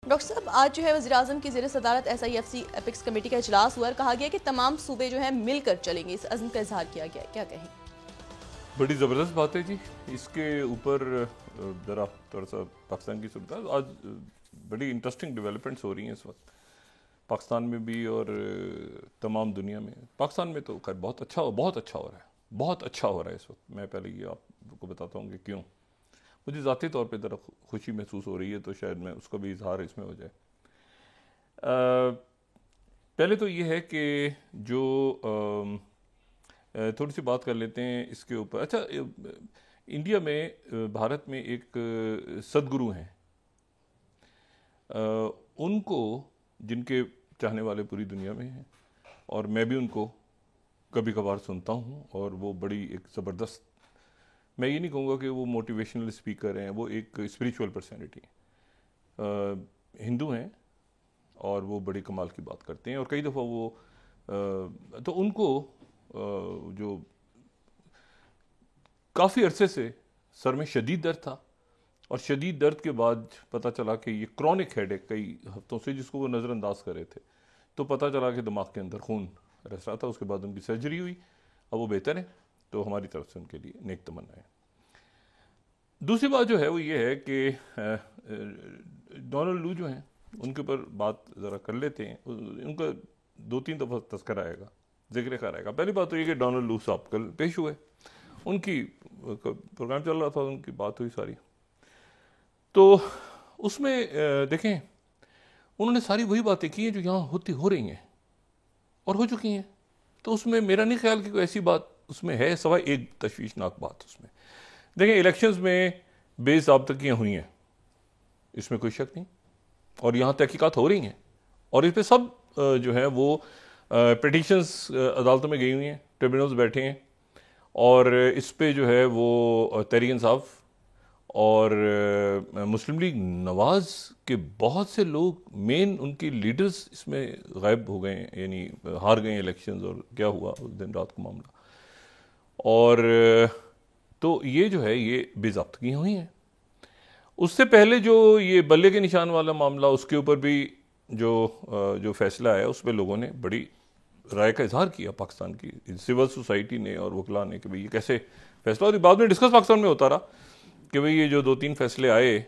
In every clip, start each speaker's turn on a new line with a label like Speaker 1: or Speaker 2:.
Speaker 1: Doctor साहब, आज जो है वज़ीर-ए-आज़म की ज़ेर सदारत SIFC एपिक्स कमेटी का इजलास हुआ और कहा गया कि तमाम सूबे जो है मिलकर चलेंगे। इस अज़्म का इजहार किया गया, क्या कहें?
Speaker 2: बड़ी ज़बरदस्त बात है जी। इसके ऊपर ज़रा थोड़ा सा पाकिस्तान की सूरत आज बड़ी इंटरेस्टिंग डेवलपमेंट्स हो रही हैं इस वक्त पाकिस्तान में भी और तमाम दुनिया में। पाकिस्तान में तो खैर बहुत अच्छा हो रहा है, बहुत अच्छा हो रहा है इस वक्त। मैं पहले ये आपको बताता हूँ कि क्यों मुझे ज़ाती तौर पे ज़रा खुशी महसूस हो रही है, तो शायद मैं उसका भी इजहार इसमें हो जाए। पहले तो ये है कि जो थोड़ी सी बात कर लेते हैं इसके ऊपर। अच्छा, इंडिया में भारत में एक सदगुरु हैं, उनको जिनके चाहने वाले पूरी दुनिया में हैं और मैं भी उनको कभी कभार सुनता हूँ, और वो बड़ी एक ज़बरदस्त, मैं ये नहीं कहूँगा कि वो मोटिवेशनल स्पीकर हैं, वो एक स्पिरिचुअल पर्सनैलिटी हैं, हिंदू हैं और वो बड़ी कमाल की बात करते हैं। और कई दफ़ा वो तो उनको जो काफ़ी अरसे से सर में शदीद दर्द था, और शदीद दर्द के बाद पता चला कि ये क्रॉनिक हेडेक कई हफ्तों से, जिसको वो नज़रअंदाज कर रहे थे, तो पता चला कि दिमाग के अंदर खून रस रहा था। उसके बाद उनकी सर्जरी हुई, अब वो बेहतर है, तो हमारी तरफ से उनके लिए नेक तमन्नाएं। दूसरी बात जो है वो ये है कि डोनाल्ड लू जो हैं, उनके ऊपर बात ज़रा कर लेते हैं। उनका 2-3 दफ़ा तस्करा आएगा, जिक्र कर आएगा। पहली बात तो ये कि डोनाल्ड लू साहब कल पेश हुए, उनकी प्रोग्राम चल रहा था, उनकी बात हुई सारी, तो उसमें देखें उन्होंने सारी वही बातें की हैं जो यहाँ हो रही हैं और हो चुकी हैं। तो उसमें मेरा नहीं ख्याल कि कोई ऐसी बात उसमें है, सवाए एक तशवीशनाक बात उसमें। देखें, इलेक्शंस में बेज़ाब्तगियाँ हुई हैं, इसमें कोई शक नहीं, और यहाँ तहकीकात हो रही हैं, और इस पर सब जो है वो पिटीशंस अदालतों में गई हुई हैं, ट्रिब्यूनल्स बैठे हैं, और इस पे जो है वो तहरीक इंसाफ और मुस्लिम लीग नवाज के बहुत से लोग, मेन उनकी लीडर्स इसमें गायब हो गए, यानी हार गए इलेक्शंस, और क्या हुआ उस दिन रात को मामला। और तो ये जो है ये बेज़ाब्तगियाँ हुई हैं। उससे पहले जो ये बल्ले के निशान वाला मामला, उसके ऊपर भी जो फैसला आया, उस पर लोगों ने बड़ी राय का इजहार किया, पाकिस्तान की सिविल सोसाइटी ने और वकला ने, कि भाई ये कैसे फैसला। और बाद में डिस्कस पाकिस्तान में होता रहा कि भाई ये जो 2-3 फैसले आए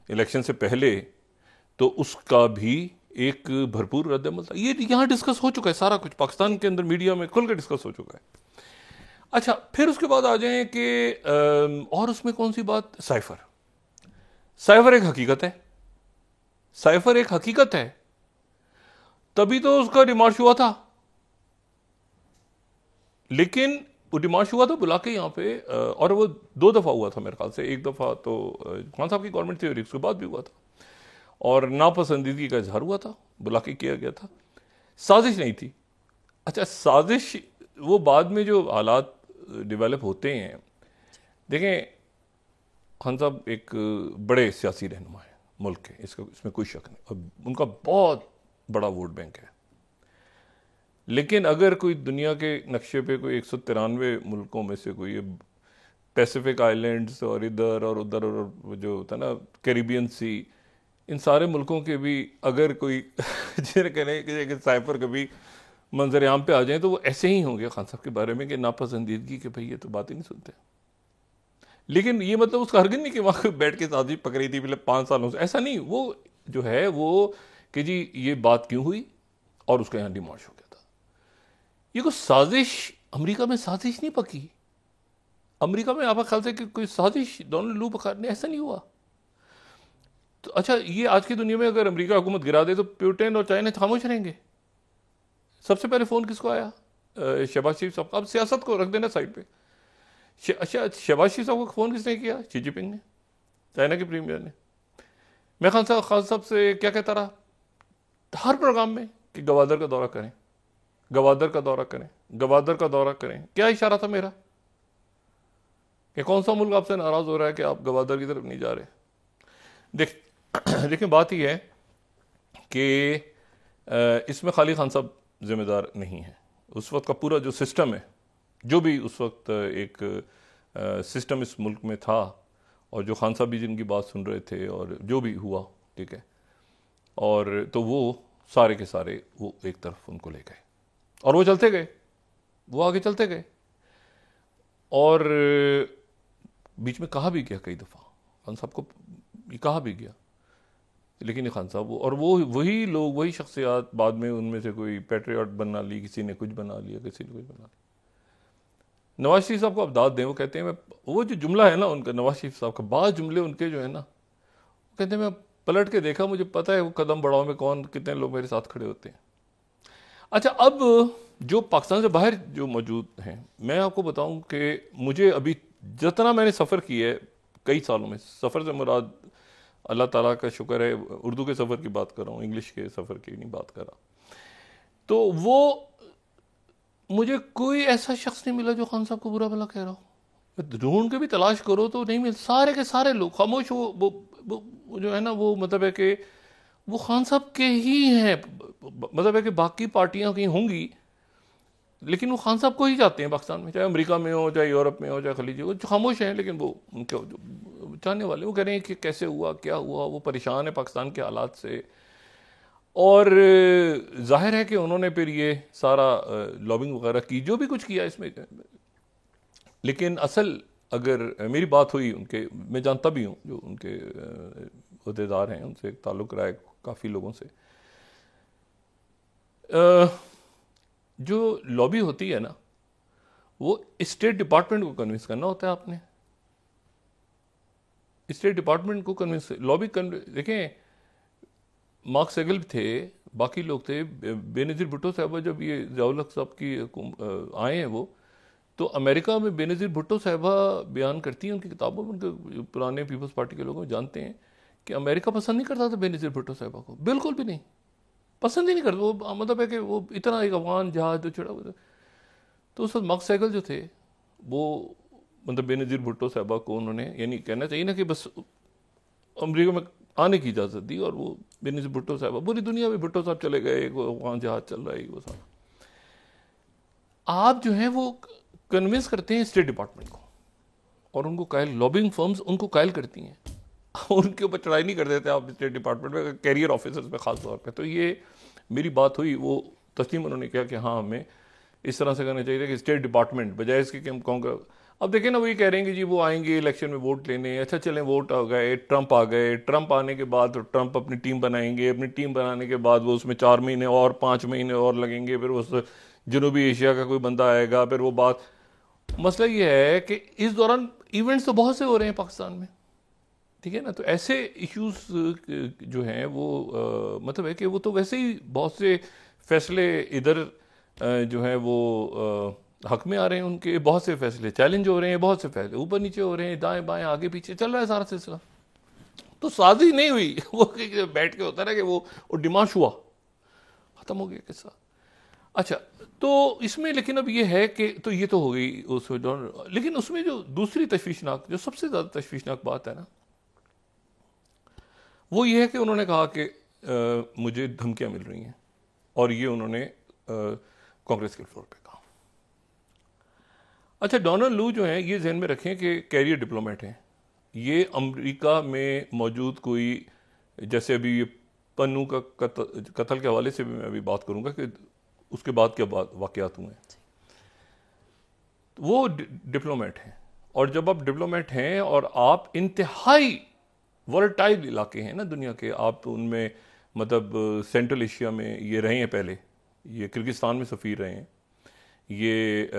Speaker 2: इलेक्शन से पहले, तो उसका भी एक भरपूर रद्द-ए-अमल था। ये यहाँ डिस्कस हो चुका है, सारा कुछ पाकिस्तान के अंदर मीडिया में खुल कर डिस्कस हो चुका है। अच्छा, फिर उसके बाद आ जाएं कि और उसमें कौन सी बात, साइफर एक हकीकत है, साइफर एक हकीकत है, तभी तो उसका डिमार्श हुआ था। लेकिन वो डिमार्श हुआ था बुला के यहाँ पे, और वो 2 दफ़ा हुआ था मेरे ख्याल से। एक दफ़ा तो खान साहब की गवर्नमेंट थी, और उसके बाद भी हुआ था, और नापसंदीदगी का इजहार हुआ था, बुला के किया गया था। साजिश नहीं थी। अच्छा, साजिश वो बाद में जो हालात डेवलप होते हैं। देखें, खान साहब एक बड़े सियासी रहनुमा है मुल्क के, इसमें कोई शक नहीं, और उनका बहुत बड़ा वोट बैंक है। लेकिन अगर कोई दुनिया के नक्शे पे कोई 193 मुल्कों में से कोई पैसिफिक आइलैंड्स और इधर और उधर, और जो होता है ना कैरिबियन सी, इन सारे मुल्कों के भी अगर कोई जिन्हें कहें कि साइफर कभी मंजर आम पे आ जाए, तो वो ऐसे ही होंगे खान साहब के बारे में कि नापसंदीदगी के भाई ये तो बात ही नहीं सुनते। लेकिन ये मतलब उसका हरगिज़ नहीं कि वहाँ बैठ के साजिश पकड़ी थी पिछले 5 सालों से, ऐसा नहीं। वो जो है वो कि जी ये बात क्यों हुई, और उसका यहाँ डिमॉश हो गया था। ये कोई साजिश, अमेरिका में साजिश नहीं पकी। अमेरिका में आपका ख्याल से कि कोई साजिश डोनाल्ड लू पका ने, ऐसा नहीं हुआ। तो अच्छा, ये आज की दुनिया में अगर अमेरिका हुकूमत गिरा दे तो पुतिन और चाइना खामोश रहेंगे? सबसे पहले फ़ोन किसको आया? शहबाज शरीफ साहब। अब सियासत को रख देना साइड पे। अच्छा, शहबाज शरीफ साहब को फ़ोन किसने किया? शी जिनपिंग ने, चाइना के प्रीमियर ने। मैं खान साहब से क्या कहता रहा हर प्रोग्राम में कि गवादर का दौरा करें, गवादर का दौरा करें, गवादर का दौरा करें। क्या इशारा था मेरा कि कौन सा मुल्क आपसे नाराज़ हो रहा है कि आप गवादर की तरफ नहीं जा रहे? देखिए, बात यह है कि इसमें खाली खान साहब जिम्मेदार नहीं है। उस वक्त का पूरा जो सिस्टम है, जो भी उस वक्त एक सिस्टम इस मुल्क में था, और जो खान साहब भी जिनकी बात सुन रहे थे, और जो भी हुआ, ठीक है, और तो वो सारे के सारे वो एक तरफ उनको ले गए और वो चलते गए, वो आगे चलते गए। और बीच में कहा भी गया कई दफ़ा, खान साहब को ये कहा भी गया, लेकिन ये खान साहब और वो वही लोग, वही शख्सियात बाद में उनमें से कोई पैट्रियट बना ली, किसी ने कुछ बना लिया, किसी ने कुछ बना लिया। नवाज शरीफ साहब को आप दाद दें, वो कहते हैं मैं, वो जो जुमला है ना उनका, नवाज शरीफ साहब का, बाद जुमले उनके जो है ना, वो कहते हैं मैं पलट के देखा, मुझे पता है वो कदम बढ़ाओ में कौन कितने लोग मेरे साथ खड़े होते हैं। अच्छा, अब जो पाकिस्तान से बाहर जो मौजूद हैं, मैं आपको बताऊं कि मुझे अभी जितना मैंने सफ़र किया है कई सालों में, सफ़र से मुराद अल्लाह ताला का शुक्र है उर्दू के सफ़र की बात कर रहा हूँ, इंग्लिश के सफ़र की नहीं बात कर रहा, तो वो मुझे कोई ऐसा शख्स नहीं मिला जो खान साहब को बुरा भला कह रहा हो। ढूंढ के भी तलाश करो तो नहीं मिल, सारे के सारे लोग खामोश, वो जो है ना, वो मतलब है कि वो खान साहब के ही हैं, मतलब है कि बाकी पार्टियां कहीं होंगी लेकिन वो खान साहब को ही जाते हैं पाकिस्तान में, चाहे अमेरिका में हो, चाहे यूरोप में हो, चाहे खलीजी हो, जो खामोश हैं, लेकिन वो उनके जो चाहने वाले वो कह रहे हैं कि कैसे हुआ, क्या हुआ, वो परेशान है पाकिस्तान के हालात से। और जाहिर है कि उन्होंने फिर ये सारा लॉबिंग वगैरह की, जो भी कुछ किया इसमें, लेकिन असल अगर मेरी बात हुई उनके, मैं जानता भी हूँ जो उनके अहदेदार हैं, उनसे ताल्लुक़ रहा है काफ़ी लोगों से, जो लॉबी होती है ना, वो स्टेट डिपार्टमेंट को कन्विंस करना होता है आपने, स्टेट डिपार्टमेंट को कन्विंस, लॉबी देखें, मार्क सेगल थे, बाकी लोग थे, बेनज़ीर भुट्टो साहबा जब ये ज़ियाउल हक साहब की आए हैं वो, तो अमेरिका में बेनज़ीर भुट्टो साहबा बयान करती हैं उनकी किताबों में, उनके पुराने पीपल्स पार्टी के लोग जानते हैं कि अमेरिका पसंद नहीं करता था बेनज़ीर भुट्टो साहबा को, बिल्कुल भी नहीं पसंद ही नहीं करता वो, मतलब है कि वो इतना एक अफगान जहाज जो चढ़ा हुआ था। तो उस वक्त मार्क सेगल जो थे वो मतलब बेनज़ीर भुट्टो साहबा को उन्होंने, यानी कहना चाहिए ना कि बस अमेरिका में आने की इजाज़त दी, और वो बेनज़ीर भुट्टो साहबा, पूरी दुनिया में भुट्टो साहब चले गए, वहाँ जहाज चल रहा है वो साहब, आप जो है वो कन्विंस करते हैं स्टेट डिपार्टमेंट को, और उनको कायल, लॉबिंग फर्म्स उनको कायल करती हैं, उनके ऊपर चढ़ाई नहीं कर देते आप स्टेट डिपार्टमेंट में, कैरियर ऑफिसर्स में खास तौर पे। तो ये मेरी बात हुई, वो तस्लीम उन्होंने किया कि हाँ हमें इस तरह से करना चाहिए कि स्टेट डिपार्टमेंट, बजाय इसके कि हम कांग्रेस, अब देखें ना वही कह रहे हैं कि जी वो आएंगे इलेक्शन में वोट लेने, अच्छा चलें वोट आ गए, ट्रंप आ गए, ट्रंप आने के बाद तो ट्रंप अपनी टीम बनाएंगे, अपनी टीम बनाने के बाद वो उसमें 4 महीने और 5 महीने और लगेंगे, फिर उस जनूबी एशिया का कोई बंदा आएगा, फिर वो बात, मसला ये है कि इस दौरान इवेंट्स तो बहुत से हो रहे हैं पाकिस्तान में, ठीक है ना, तो ऐसे इश्यूज जो हैं वो मतलब है कि वो तो वैसे ही बहुत से फैसले इधर जो है वो हक में आ रहे हैं, उनके बहुत से फैसले चैलेंज हो रहे हैं, बहुत से फैसले ऊपर नीचे हो रहे हैं, दाएं बाएं आगे पीछे चल रहा है सारा सिलसिला, तो साजिश नहीं हुई वो बैठ के होता है ना कि वो डिमांड हुआ, खत्म हो गया किस्सा। अच्छा, तो इसमें लेकिन अब ये है कि तो ये तो हो गई उस, लेकिन उसमें जो दूसरी तशवीशनाक, जो सबसे ज़्यादा तशवीशनाक बात है ना, वो ये है कि उन्होंने कहा कि मुझे धमकियां मिल रही हैं, और ये उन्होंने कांग्रेस के फ्लोर पे कहा। अच्छा, डोनाल्ड लू जो हैं, ये जहन में रखें कि कैरियर डिप्लोमेट हैं, ये अमेरिका में मौजूद कोई, जैसे अभी ये पन्नू का कत्ल के हवाले से भी मैं अभी बात करूंगा कि उसके बाद क्या वाकयात हुए, वो डिप्लोमेट हैं, और जब आप डिप्लोमेट हैं और आप इंतहाई वर्टाइल इलाके हैं ना दुनिया के, आप उनमें मतलब सेंट्रल एशिया में ये रहे हैं, पहले ये किर्गिस्तान में सफ़ीर रहे हैं, ये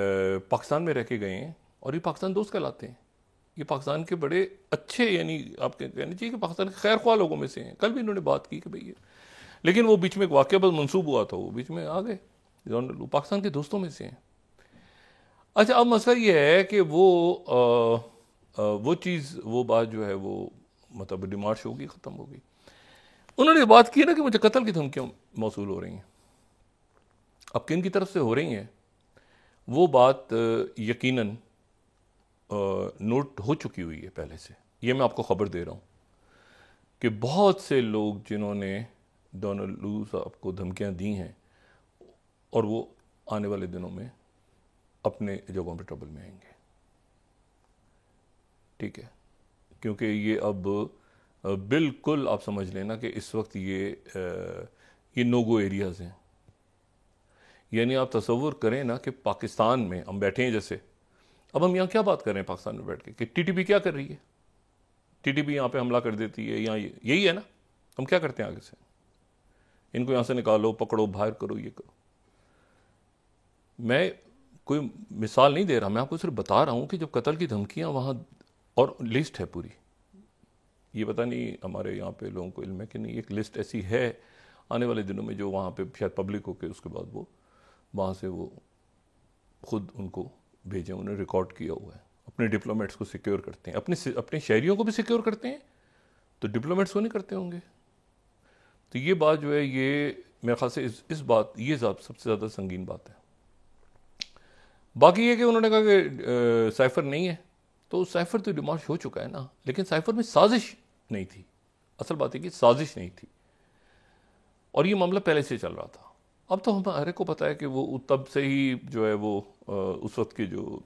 Speaker 2: पाकिस्तान में रह के गए हैं, और ये पाकिस्तान दोस्त कहलाते हैं, ये पाकिस्तान के बड़े अच्छे, यानी आप कहना चाहिए कि पाकिस्तान के खैर ख्वाह लोगों में से हैं। कल भी इन्होंने बात की कि भाई ये, लेकिन वो बीच में एक वाक़या बस मनसूब हुआ था, वो बीच में आ गए, पाकिस्तान के दोस्तों में से हैं। अच्छा, अब मसला ये है कि वो चीज़, वो बात जो है वो मतलब डिमार्श होगी, ख़त्म होगी। उन्होंने बात की ना कि मुझे कत्ल की धमकियाँ मौसूल हो रही हैं, अब किन की तरफ से हो रही हैं वो बात यकीनन नोट हो चुकी हुई है पहले से, ये मैं आपको ख़बर दे रहा हूँ कि बहुत से लोग जिन्होंने डोनाल्ड लू साहब को धमकियाँ दी हैं, और वो आने वाले दिनों में अपने जगहों पे ट्रबल में आएंगे, ठीक है, क्योंकि ये अब बिल्कुल आप समझ लेना कि इस वक्त ये नो गो एरियाज़ हैं। यानी आप तसव्वुर करें ना कि पाकिस्तान में हम बैठे हैं, जैसे अब हम यहाँ क्या बात कर रहे हैं पाकिस्तान में बैठ के कि टीटीपी क्या कर रही है, टीटीपी यहाँ पे हमला कर देती है, यहाँ यही है ना, हम क्या करते हैं आगे से, इनको यहाँ से निकालो, पकड़ो, बाहर करो, ये करो। मैं कोई मिसाल नहीं दे रहा, मैं आपको सिर्फ बता रहा हूँ कि जब कत्ल की धमकियाँ वहाँ, और लिस्ट है पूरी, ये पता नहीं हमारे यहाँ पे लोगों को इल्म है कि नहीं, एक लिस्ट ऐसी है आने वाले दिनों में जो वहाँ पे शायद पब्लिक होके उसके बाद वो वहाँ से वो खुद उनको भेजें, उन्हें रिकॉर्ड किया हुआ है। अपने डिप्लोमेट्स को सिक्योर करते हैं, अपने शहरियों को भी सिक्योर करते हैं, तो डिप्लोमेट्स को नहीं करते होंगे। तो ये बात जो है, ये मेरे ख्याल से इस बात, ये सबसे ज़्यादा संगीन बात है। बाकी ये कि उन्होंने कहा कि साइफर नहीं है, तो साइफर तो डिमाश हो चुका है ना, लेकिन साइफर में साजिश नहीं थी। असल बात है कि साजिश नहीं थी, और ये मामला पहले से चल रहा था। अब तो हमारे को पता है कि वो तब से ही जो है वो उस वक्त की जो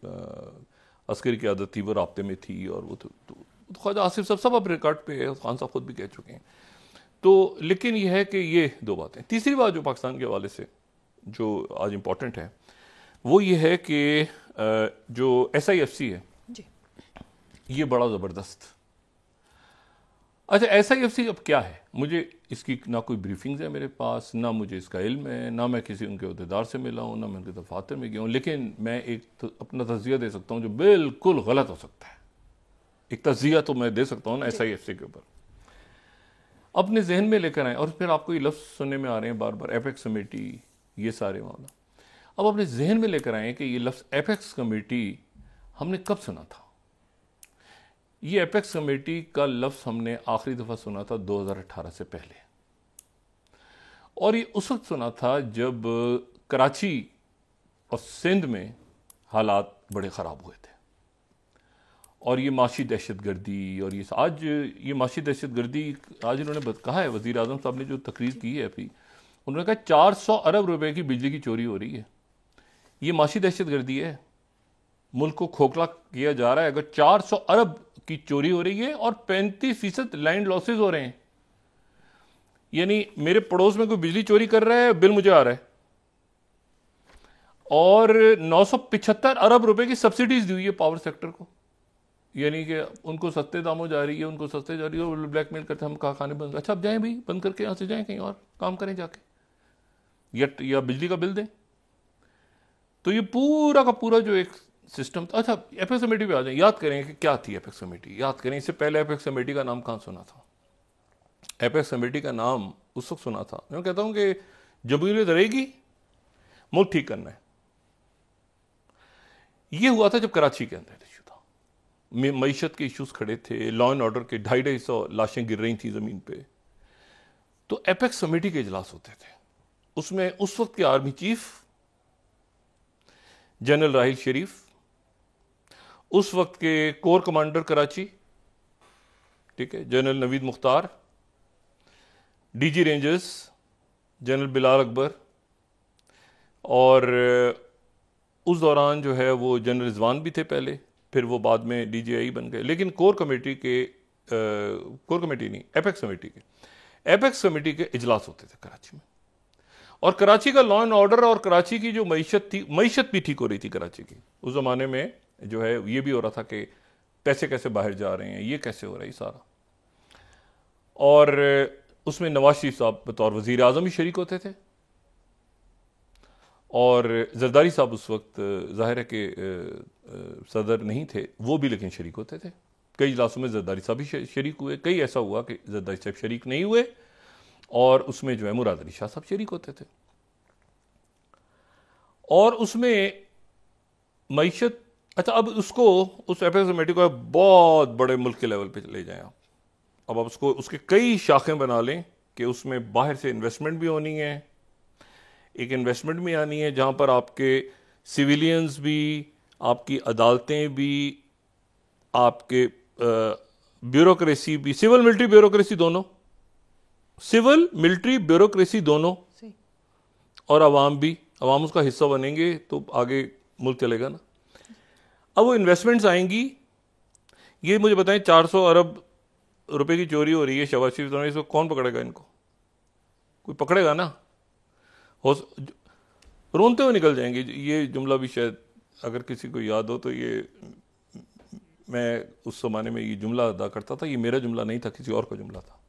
Speaker 2: अस्करी की आदत थी वो राब्ते में थी, और वो तो ख्वाजा आसिफ साहब सब अब रिकॉर्ड पे है, खान साहब खुद भी कह चुके हैं। तो लेकिन ये है कि ये दो बातें। तीसरी बात जो पाकिस्तान के हवाले से जो आज इम्पोर्टेंट है वो ये है कि जो SIFC है
Speaker 1: जी।
Speaker 2: ये बड़ा ज़बरदस्त। अच्छा, SIFC अब क्या है, मुझे इसकी ना कोई ब्रीफिंग्स है मेरे पास, ना मुझे इसका इल्म है, ना मैं किसी उनके अहदेदार से मिला हूँ, ना मैं उनके दफातर में गया हूँ, लेकिन मैं एक अपना तज़किया दे सकता हूँ जो बिल्कुल गलत हो सकता है। एक तज़किया तो मैं दे सकता हूँ ना SIFC के ऊपर, अपने जहन में लेकर आए। और फिर आपको ये लफ्ज़ सुनने में आ रहे हैं बार बार, एपेक्स कमेटी, ये सारे मामला। अब अपने जहन में लेकर आए कि ये लफ्ज़ एपेक्स कमेटी हमने कब सुना था। ये एपेक्स कमेटी का लफ्ज़ हमने आखिरी दफ़ा सुना था 2018 से पहले, और ये उस वक्त सुना था जब कराची और सिंध में हालात बड़े ख़राब हुए थे, और ये माशी दहशतगर्दी, और ये आज ये माशी दहशतगर्दी आज इन्होंने कहा है, वज़ीर आज़म साहब ने जो तकरीर की है अभी, उन्होंने कहा 400 अरब रुपए की बिजली की चोरी हो रही है। ये माशी दहशतगर्दी है, मुल्क को खोखला किया जा रहा है। अगर 400 अरब की चोरी हो रही है और 35% लैंड लॉसेज हो रहे हैं, यानी मेरे पड़ोस में कोई बिजली चोरी कर रहा है, बिल मुझे आ रहा है, और 975 अरब रुपए की सब्सिडीज दी हुई है पावर सेक्टर को, यानी कि उनको सस्ते दामों जा रही है, उनको सस्ते जा रही है, और ब्लैकमेल करते हम कारखाने बंद। अच्छा, अब जाएं भाई, बंद करके यहां से जाएं, कहीं और काम करें जाके, या बिजली का बिल दें। तो ये पूरा का पूरा जो एक सिस्टम था। अच्छा, एपेक्स कमेटी पे आ जाए, याद करें कि क्या थी एपेक्स कमेटी, याद करें। इससे पहले एपेक्स कमेटी का नाम कहाँ सुना था? एपेक्स कमेटी का नाम उस वक्त सुना था, मैं कहता हूं कि जमहूरियत रहेगी, मुल्क ठीक करना है। ये हुआ था जब कराची के अंदर इशू था, मईशत के इश्यूज खड़े थे, लॉ एंड ऑर्डर के 250 लाशें गिर रही थी जमीन पे। तो एपेक्स कमेटी के इजलास होते थे, उसमें उस वक्त के आर्मी चीफ जनरल राहिल शरीफ, उस वक्त के कोर कमांडर कराची, ठीक है, general Naveed Mukhtar, DG rangers general Bilal Akbar, और उस दौरान जो है वो जनरल रिजवान भी थे पहले, फिर वो बाद में DGI बन गए। लेकिन कोर कमेटी नहीं, एपेक्स कमेटी के इजलास होते थे कराची में, और कराची का लॉ एंड ऑर्डर और कराची की जो मईशत थी, मईशत भी ठीक हो रही थी कराची की। उस जमाने में जो है ये भी हो रहा था कि पैसे कैसे बाहर जा रहे हैं, ये कैसे हो रहा है सारा। और उसमें नवाज शरीफ साहब बतौर वजीर आजम भी शरीक होते थे, और जरदारी साहब उस वक्त जाहिर है कि सदर नहीं थे वो भी, लेकिन शरीक होते थे। कई इजलासों में जरदारी साहब भी शरीक हुए, कई ऐसा हुआ कि जरदारी साहब शरीक नहीं हुए, और उसमें जो है मुराद अली शाह साहब शरीक होते थे। और उसमें मईशत, अच्छा, अब उसको उस एपेक्स कमेटी को बहुत बड़े मुल्क के लेवल पे ले जाएं आप। अब आप उसके कई शाखें बना लें कि उसमें बाहर से इन्वेस्टमेंट भी होनी है, एक इन्वेस्टमेंट भी आनी है जहां पर आपके सिविलियंस भी, आपकी अदालतें भी, आपके ब्यूरोक्रेसी भी, सिविल मिलिट्री ब्यूरोक्रेसी दोनों, सिविल मिलिट्री ब्यूरोक्रेसी दोनों, और अवाम भी, अवाम उसका हिस्सा बनेंगे तो आगे मुल्क चलेगा ना। अब वो इन्वेस्टमेंट्स आएंगी, ये मुझे बताएं 400 अरब रुपए की चोरी हो रही है शहबाज शरीफ द्वारा, इसको कौन पकड़ेगा? इनको कोई पकड़ेगा ना? हो रोनते हुए निकल जाएंगे। ये जुमला भी शायद अगर किसी को याद हो तो, ये मैं उस ज़माने में ये जुमला अदा करता था, ये मेरा जुमला नहीं था, किसी और का जुमला था।